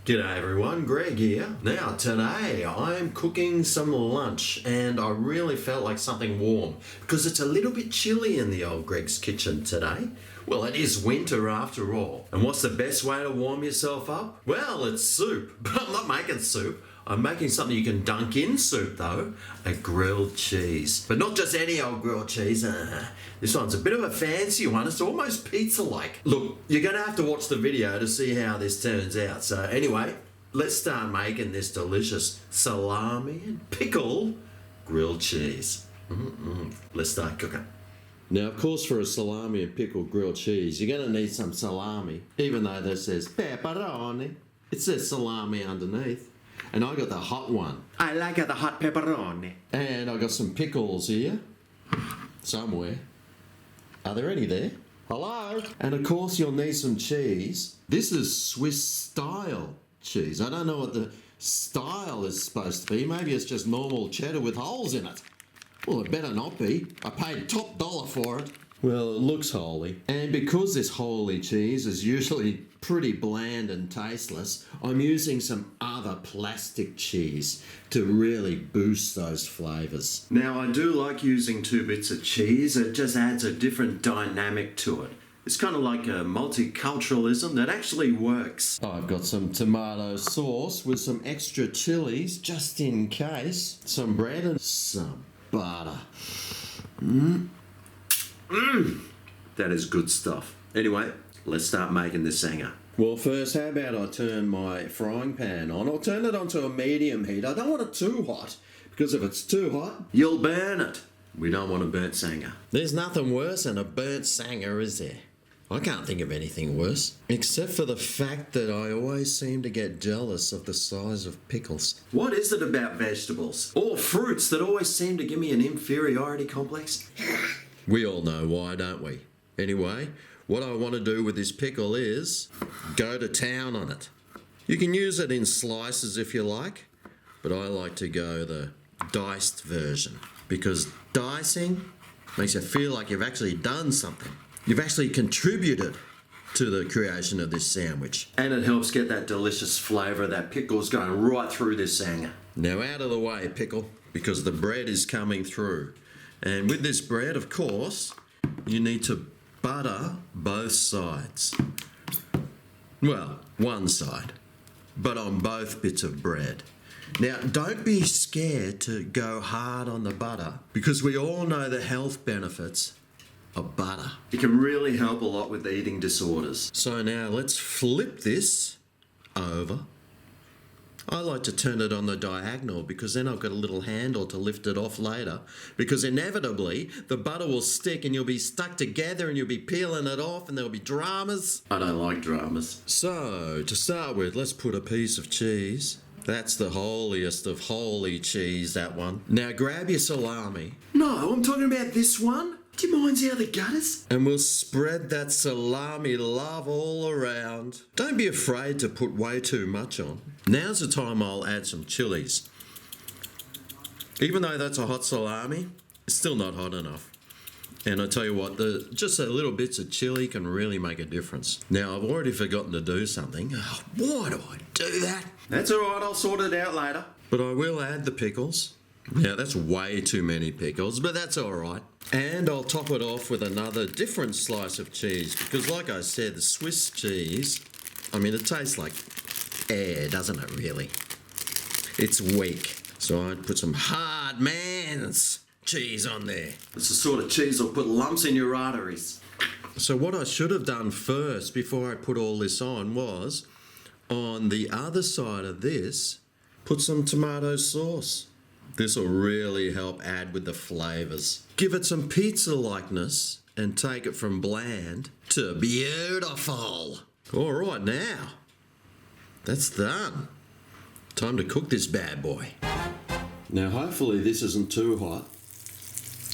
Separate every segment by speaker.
Speaker 1: G'day everyone, Greg here. Now today I'm cooking some lunch and I really felt like something warm because it's a little bit chilly in the old Greg's kitchen today. Well, it is winter after all. And what's the best way to warm yourself up? Well, it's soup. But I'm not making soup. I'm making something you can dunk in soup though, a grilled cheese. But not just any old grilled cheese. This one's a bit of a fancy one. It's almost pizza-like. Look, you're gonna have to watch the video to see how this turns out. So anyway, let's start making this delicious salami and pickle grilled cheese. Let's start cooking. Now, of course, for a salami and pickle grilled cheese, you're gonna need some salami. Even though this says pepperoni, it says salami underneath. And I got the hot one.
Speaker 2: I like the hot pepperoni.
Speaker 1: And I got some pickles here. Somewhere. Are there any there? Hello? And of course you'll need some cheese. This is Swiss style cheese. I don't know what the style is supposed to be. Maybe it's just normal cheddar with holes in it. Well, it better not be. I paid top dollar for it. Well, it looks holy. And because this holy cheese is usually pretty bland and tasteless, I'm using some other plastic cheese to really boost those flavours. Now, I do like using 2 bits of cheese. It just adds a different dynamic to it. It's kind of like a multiculturalism that actually works. I've got some tomato sauce with some extra chilies just in case. Some bread and some butter. That is good stuff. Anyway, let's start making this sanger. Well, first, how about I turn my frying pan on? I'll turn it onto a medium heat. I don't want it too hot, because if it's too hot, you'll burn it. We don't want a burnt sanger. There's nothing worse than a burnt sanger, is there? I can't think of anything worse, except for the fact that I always seem to get jealous of the size of pickles. What is it about vegetables or fruits that always seem to give me an inferiority complex? We all know why, don't we? Anyway, what I want to do with this pickle is go to town on it. You can use it in slices if you like, but I like to go the diced version because dicing makes you feel like you've actually done something. You've actually contributed to the creation of this sandwich. And it helps get that delicious flavour that pickle's going right through this sanger. Now out of the way, pickle, because the bread is coming through. And with this bread, of course, you need to butter both sides. Well, one side, but on both bits of bread. Now, don't be scared to go hard on the butter because we all know the health benefits of butter. It can really help a lot with eating disorders. So now let's flip this over. I like to turn it on the diagonal because then I've got a little handle to lift it off later because inevitably the butter will stick and you'll be stuck together and you'll be peeling it off and there'll be dramas. I don't like dramas. So to start with, let's put a piece of cheese. That's the holiest of holy cheese, that one. Now grab your salami. No, I'm talking about this one. Do you mind how the gutters? And we'll spread that salami love all around. Don't be afraid to put way too much on. Now's the time I'll add some chilies. Even though that's a hot salami, it's still not hot enough. And I tell you what, just a little bits of chili can really make a difference. Now, I've already forgotten to do something. Oh, why do I do that? That's all right, I'll sort it out later. But I will add the pickles. Now, that's way too many pickles, but that's all right. And I'll top it off with another different slice of cheese because, like I said, the Swiss cheese, I mean, it tastes like air, doesn't it, really? It's weak. So I'd put some hard man's cheese on there. It's the sort of cheese that'll put lumps in your arteries. So what I should have done first before I put all this on was, on the other side of this, put some tomato sauce. This will really help add with the flavours. Give it some pizza-likeness and take it from bland to beautiful. All right, now, that's done. Time to cook this bad boy. Now, hopefully this isn't too hot.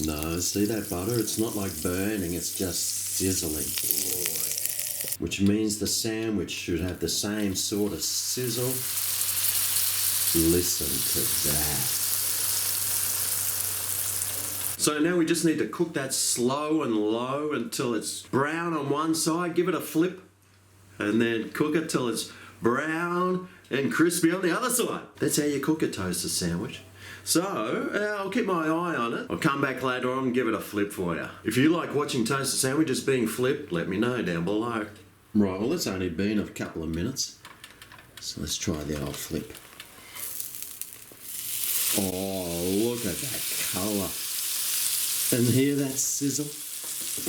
Speaker 1: No, see that butter? It's not like burning, it's just sizzling. Which means the sandwich should have the same sort of sizzle. Listen to that. So now we just need to cook that slow and low until it's brown on one side, give it a flip, and then cook it till it's brown and crispy on the other side. That's how you cook a toasted sandwich. So, I'll keep my eye on it. I'll come back later on and give it a flip for you. If you like watching toasted sandwiches being flipped, let me know down below. Right, well, it's only been a couple of minutes. So let's try the old flip. Oh, look at that colour. And hear that sizzle?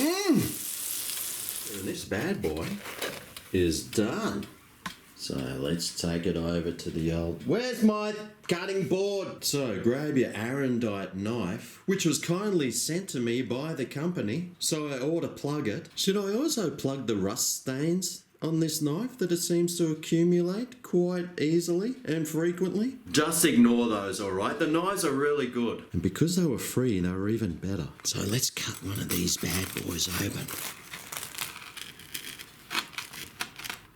Speaker 1: And this bad boy is done. So let's take it over to the old... Where's my cutting board? So grab your Arendite knife, which was kindly sent to me by the company, so I ought to plug it. Should I also plug the rust stains on this knife that it seems to accumulate quite easily and frequently? Just ignore those, alright? The knives are really good. And because they were free, they were even better. So let's cut one of these bad boys open.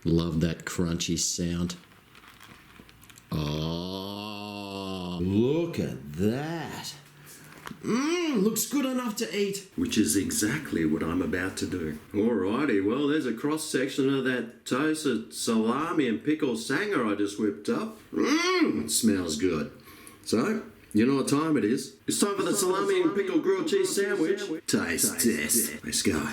Speaker 1: Love that crunchy sound. Oh, look at that. Looks good enough to eat. Which is exactly what I'm about to do. Alrighty, well, there's a cross section of that toasted salami and pickle sanger I just whipped up. It smells good. So, you know what time it is. It's time for the salami and pickle grilled cheese sandwich. Taste test. Let's go.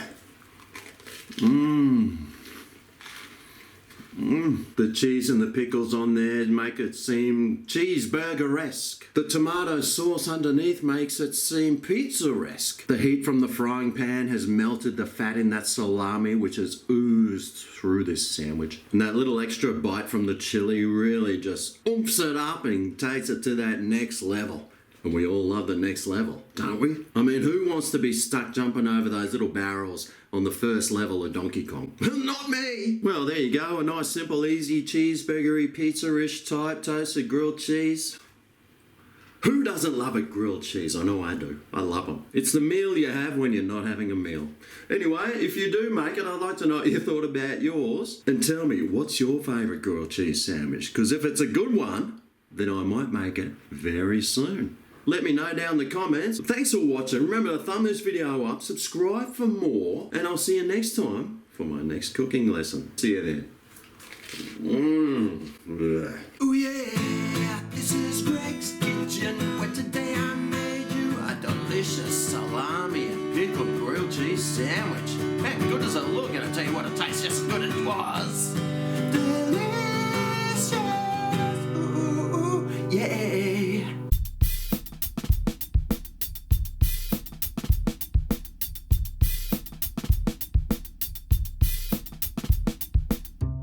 Speaker 1: The cheese and the pickles on there make it seem cheeseburger-esque. The tomato sauce underneath makes it seem pizza-esque. The heat from the frying pan has melted the fat in that salami, which has oozed through this sandwich. And that little extra bite from the chili really just oomphs it up and takes it to that next level. And we all love the next level, don't we? I mean, who wants to be stuck jumping over those little barrels on the first level of Donkey Kong? Not me! Well, there you go. A nice, simple, easy, cheeseburgery, pizza-ish type toasted grilled cheese. Who doesn't love a grilled cheese? I know I do. I love them. It's the meal you have when you're not having a meal. Anyway, if you do make it, I'd like to know what you thought about yours. And tell me, what's your favourite grilled cheese sandwich? Because if it's a good one, then I might make it very soon. Let me know down in the comments. Thanks for watching. Remember to thumb this video up, subscribe for more, and I'll see you next time for my next cooking lesson. See you then.
Speaker 2: Oh yeah, this is Greg's Kitchen, where today I made you a delicious salami and pickle grilled cheese sandwich. Man, good as it look, and I tell you what, it tastes just as good as it was.